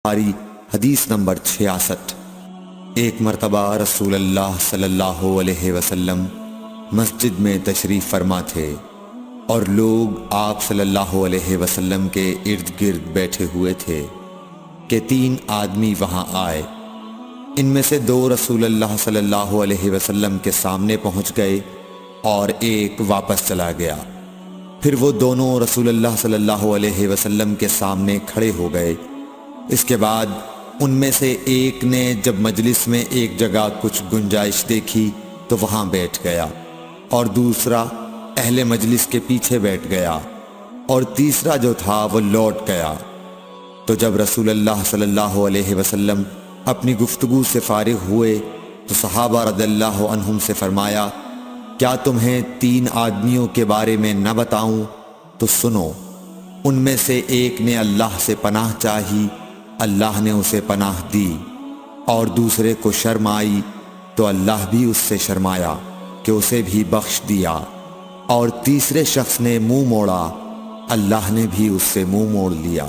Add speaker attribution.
Speaker 1: بخاری حدیث نمبر 66۔ ایک مرتبہ رسول اللہ صلی اللہ علیہ وسلم مسجد میں تشریف فرما تھے اور لوگ آپ صلی اللہ علیہ وسلم کے ارد گرد بیٹھے ہوئے تھے کہ 3 آدمی وہاں آئے۔ ان میں سے 2 رسول اللہ صلی اللہ علیہ وسلم کے سامنے پہنچ گئے اور ایک واپس چلا گیا۔ پھر وہ دونوں رسول اللہ صلی اللہ علیہ وسلم کے سامنے کھڑے ہو گئے۔ اس کے بعد ان میں سے ایک نے جب مجلس میں ایک جگہ کچھ گنجائش دیکھی تو وہاں بیٹھ گیا، اور دوسرا اہل مجلس کے پیچھے بیٹھ گیا، اور تیسرا جو تھا وہ لوٹ گیا۔ تو جب رسول اللہ صلی اللہ علیہ وسلم اپنی گفتگو سے فارغ ہوئے تو صحابہ رضی اللہ عنہم سے فرمایا، کیا تمہیں 3 آدمیوں کے بارے میں نہ بتاؤں؟ تو سنو۔ ان میں سے ایک نے اللہ سے پناہ چاہی، اللہ نے اسے پناہ دی، اور دوسرے کو شرم آئی تو اللہ بھی اس سے شرمایا کہ اسے بھی بخش دیا، اور تیسرے شخص نے منہ موڑا، اللہ نے بھی اس سے منہ موڑ لیا۔